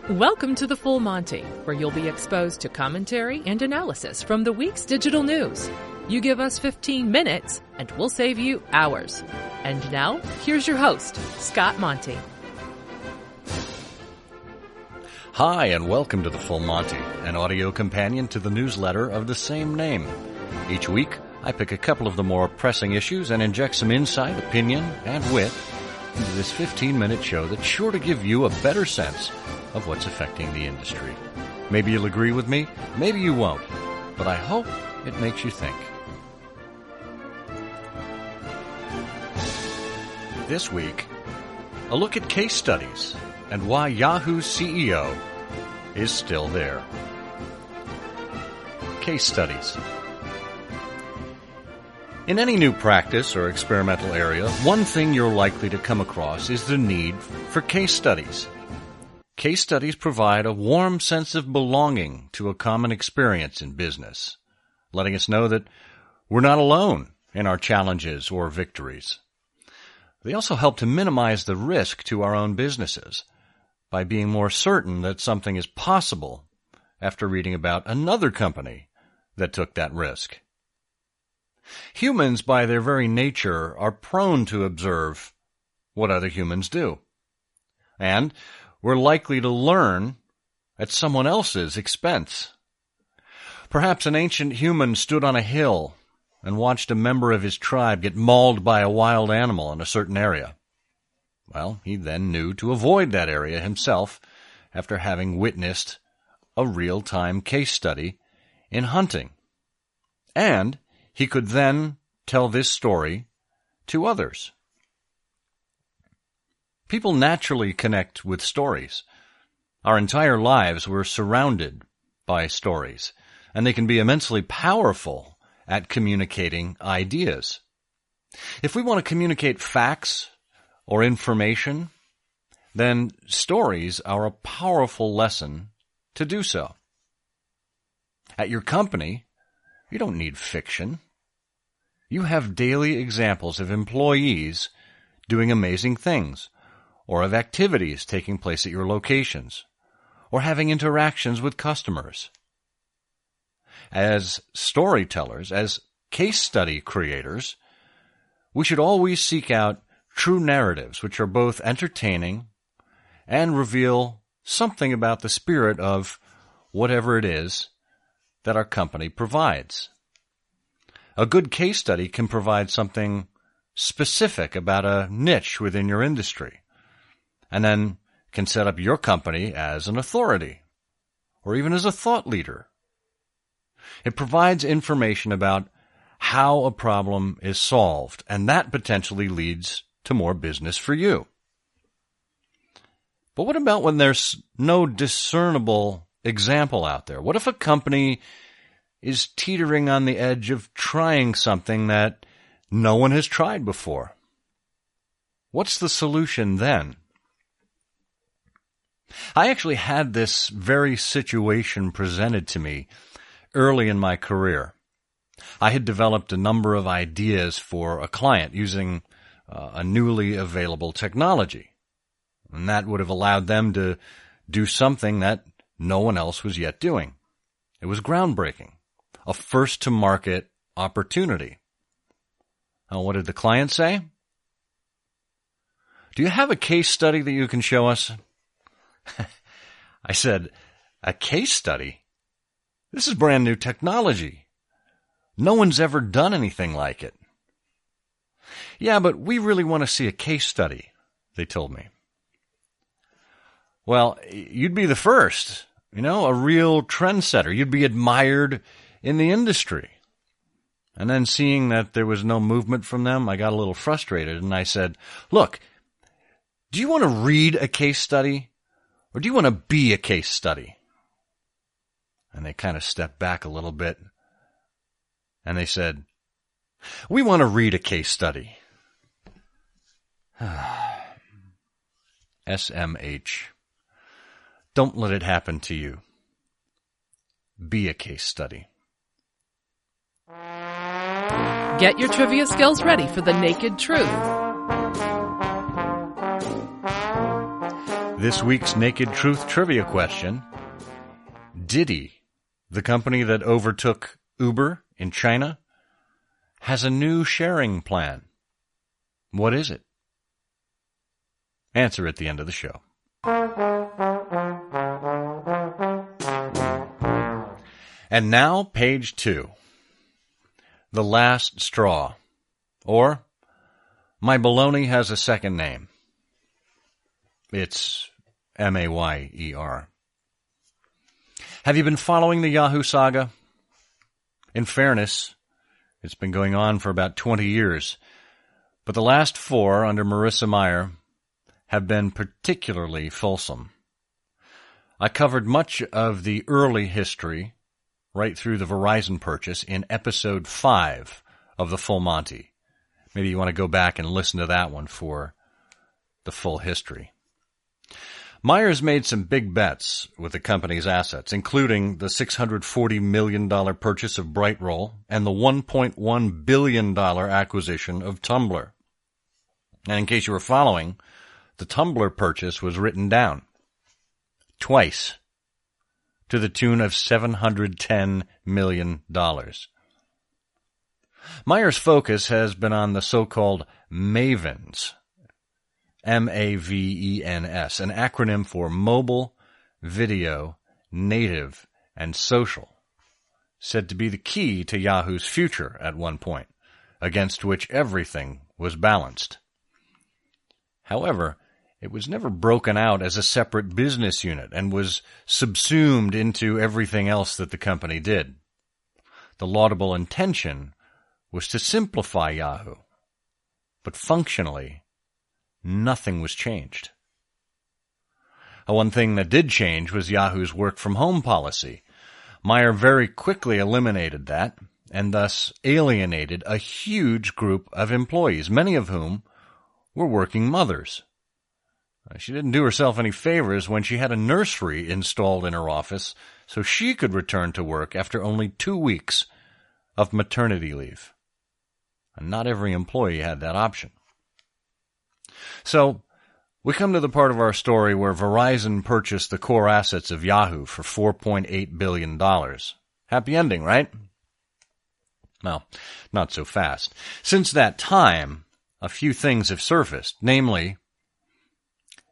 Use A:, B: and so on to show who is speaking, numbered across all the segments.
A: Welcome to the Full Monty, where you'll be exposed to commentary and analysis from the week's digital news. You give us 15 minutes, and we'll save you hours. And now, here's your host, Scott Monty.
B: Hi, and welcome to the Full Monty, an audio companion to the newsletter of the same name. Each week, I pick a couple of the more pressing issues and inject some insight, opinion, and wit into this 15-minute show that's sure to give you a better sense of what's affecting the industry. Maybe you'll agree with me, maybe you won't, but I hope it makes you think. This week, a look at case studies and why Yahoo's CEO is still there. Case studies. In any new practice or experimental area, one thing you're likely to come across is the need for case studies. Case studies provide a warm sense of belonging to a common experience in business, letting us know that we're not alone in our challenges or victories. They also help to minimize the risk to our own businesses by being more certain that something is possible after reading about another company that took that risk. Humans, by their very nature, are prone to observe what other humans do. And we're likely to learn at someone else's expense. Perhaps an ancient human stood on a hill and watched a member of his tribe get mauled by a wild animal in a certain area. Well, he then knew to avoid that area himself after having witnessed a real-time case study in hunting. And he could then tell this story to others. People naturally connect with stories. Our entire lives we're surrounded by stories, and they can be immensely powerful at communicating ideas. If we want to communicate facts or information, then stories are a powerful lesson to do so. At your company, you don't need fiction. You have daily examples of employees doing amazing things, or of activities taking place at your locations, or having interactions with customers. As storytellers, as case study creators, we should always seek out true narratives which are both entertaining and reveal something about the spirit of whatever it is that our company provides. A good case study can provide something specific about a niche within your industry, and then can set up your company as an authority, or even as a thought leader. It provides information about how a problem is solved, and that potentially leads to more business for you. But what about when there's no discernible example out there? What if a company is teetering on the edge of trying something that no one has tried before? What's the solution then? I actually had this very situation presented to me early in my career. I had developed a number of ideas for a client using a newly available technology, and that would have allowed them to do something that no one else was yet doing. It was groundbreaking, a first-to-market opportunity. Now, what did the client say? Do you have a case study that you can show us? I said, a case study? This is brand new technology. No one's ever done anything like it. Yeah, but we really want to see a case study, they told me. Well, you'd be the first, a real trendsetter. You'd be admired in the industry. And then seeing that there was no movement from them, I got a little frustrated, and I said, look, do you want to read a case study? Or do you want to be a case study? And they kind of stepped back a little bit. And they said, we want to read a case study. SMH. Don't let it happen to you. Be a case study.
A: Get your trivia skills ready for the naked truth.
B: This week's Naked Truth trivia question: Didi, the company that overtook Uber in China, has a new sharing plan. What is it? Answer at the end of the show. And now, page 2. The Last Straw. Or, My Baloney Has a Second Name. It's Mayer. Have you been following the Yahoo saga? In fairness, it's been going on for about 20 years, but the last 4 under Marissa Mayer have been particularly fulsome. I covered much of the early history right through the Verizon purchase in episode 5 of the Full Monty. Maybe you want to go back and listen to that one for the full history. Myers made some big bets with the company's assets, including the $640 million purchase of Brightroll and the $1.1 billion acquisition of Tumblr. And in case you were following, the Tumblr purchase was written down twice to the tune of $710 million. Myers' focus has been on the so-called Mavens, Mavens, an acronym for Mobile, Video, Native, and Social, said to be the key to Yahoo's future at one point, against which everything was balanced. However, it was never broken out as a separate business unit and was subsumed into everything else that the company did. The laudable intention was to simplify Yahoo, but functionally, nothing was changed. One thing that did change was Yahoo's work-from-home policy. Mayer very quickly eliminated that and thus alienated a huge group of employees, many of whom were working mothers. She didn't do herself any favors when she had a nursery installed in her office so she could return to work after only 2 weeks of maternity leave. And not every employee had that option. So, we come to the part of our story where Verizon purchased the core assets of Yahoo for $4.8 billion. Happy ending, right? Well, not so fast. Since that time, a few things have surfaced. Namely,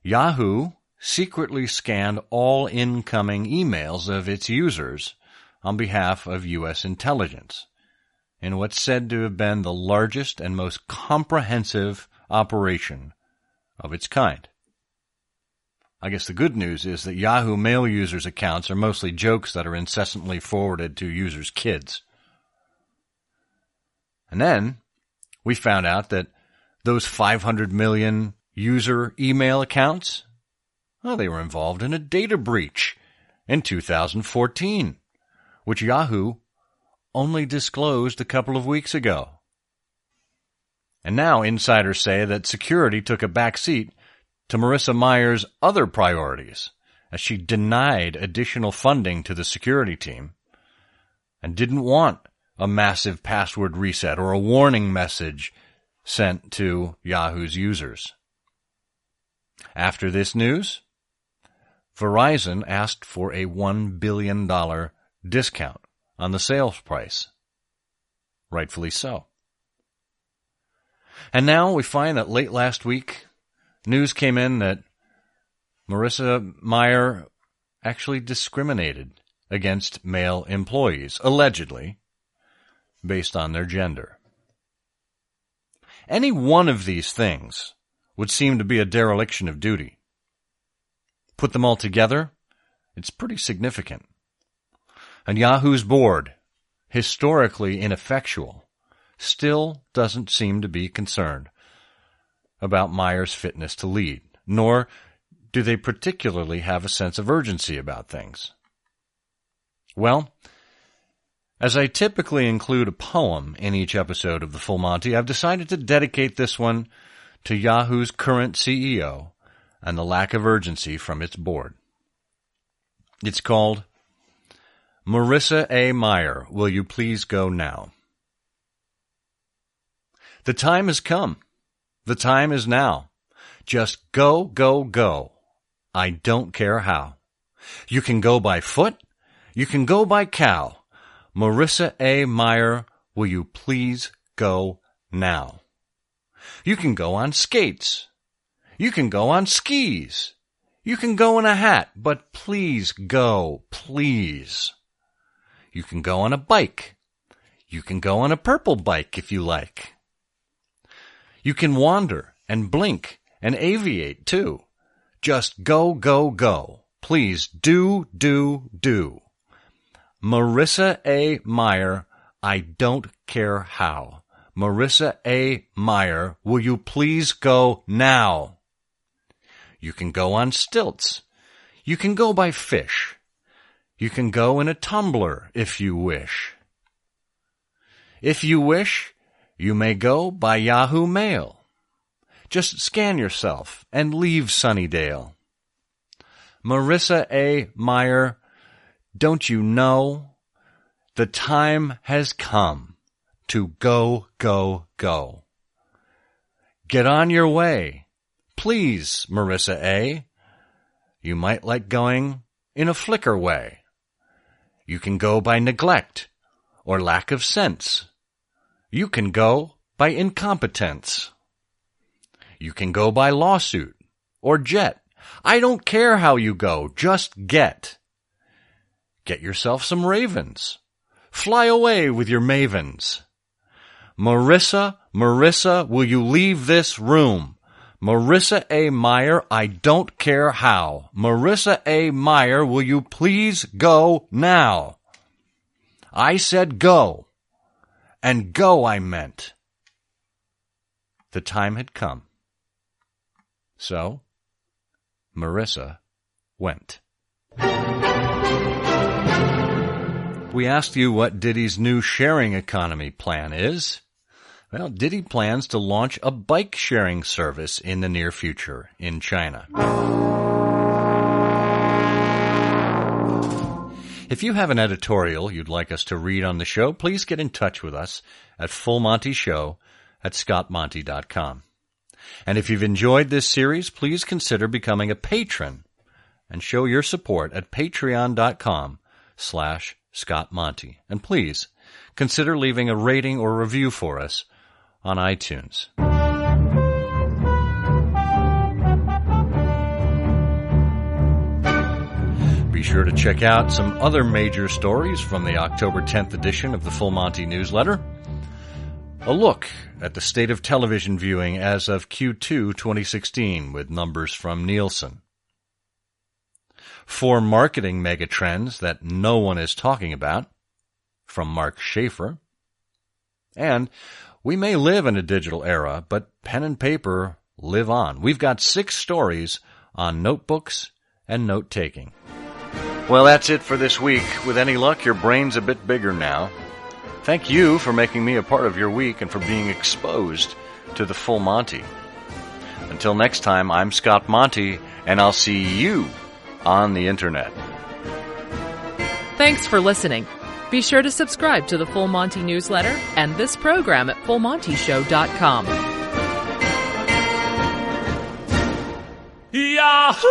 B: Yahoo secretly scanned all incoming emails of its users on behalf of U.S. intelligence in what's said to have been the largest and most comprehensive operation of its kind. I guess the good news is that Yahoo Mail users' accounts are mostly jokes that are incessantly forwarded to users' kids. And then we found out that those 500 million user email accounts, well, they were involved in a data breach in 2014, which Yahoo only disclosed a couple of weeks ago. And now insiders say that security took a back seat to Marissa Mayer's other priorities, as she denied additional funding to the security team and didn't want a massive password reset or a warning message sent to Yahoo's users. After this news, Verizon asked for a $1 billion discount on the sales price. Rightfully so. And now we find that late last week, news came in that Marissa Mayer actually discriminated against male employees, allegedly, based on their gender. Any one of these things would seem to be a dereliction of duty. Put them all together, it's pretty significant. And Yahoo's board, historically ineffectual, still doesn't seem to be concerned about Mayer's fitness to lead, nor do they particularly have a sense of urgency about things. Well, as I typically include a poem in each episode of the Full Monty, I've decided to dedicate this one to Yahoo's current CEO and the lack of urgency from its board. It's called Marissa A. Mayer, Will You Please Go Now? The time has come. The time is now. Just go, go, go. I don't care how. You can go by foot. You can go by cow. Marissa A. Mayer, will you please go now? You can go on skates. You can go on skis. You can go in a hat, but please go, please. You can go on a bike. You can go on a purple bike if you like. You can wander and blink and aviate too. Just go, go, go. Please do, do, do. Marissa A. Mayer, I don't care how. Marissa A. Mayer, will you please go now? You can go on stilts. You can go by fish. You can go in a tumbler if you wish. If you wish, you may go by Yahoo Mail. Just scan yourself and leave Sunnydale. Marissa A. Mayer, don't you know the time has come to go, go, go. Get on your way. Please, Marissa A. You might like going in a flicker way. You can go by neglect or lack of sense. You can go by incompetence. You can go by lawsuit or jet. I don't care how you go, just get. Get yourself some ravens. Fly away with your mavens. Marissa, Marissa, will you leave this room? Marissa A. Mayer, I don't care how. Marissa A. Mayer, will you please go now? I said go, and go I meant. The time had come. So, Marissa went. We asked you what Diddy's new sharing economy plan is. Well, Diddy plans to launch a bike-sharing service in the near future in China. If you have an editorial you'd like us to read on the show, please get in touch with us at fullmontyshow@scottmonty.com. And if you've enjoyed this series, please consider becoming a patron and show your support at patreon.com/ScottMonty. And please consider leaving a rating or review for us on iTunes. Be sure to check out some other major stories from the October 10th edition of the Full Monty newsletter. A look at the state of television viewing as of Q2 2016 with numbers from Nielsen. 4 marketing megatrends that no one is talking about from Mark Schaefer. And we may live in a digital era, but pen and paper live on. We've got 6 stories on notebooks and note-taking. Well, that's it for this week. With any luck, your brain's a bit bigger now. Thank you for making me a part of your week and for being exposed to the Full Monty. Until next time, I'm Scott Monty, and I'll see you on the Internet.
A: Thanks for listening. Be sure to subscribe to the Full Monty newsletter and this program at fullmontyshow.com.
C: Yahoo!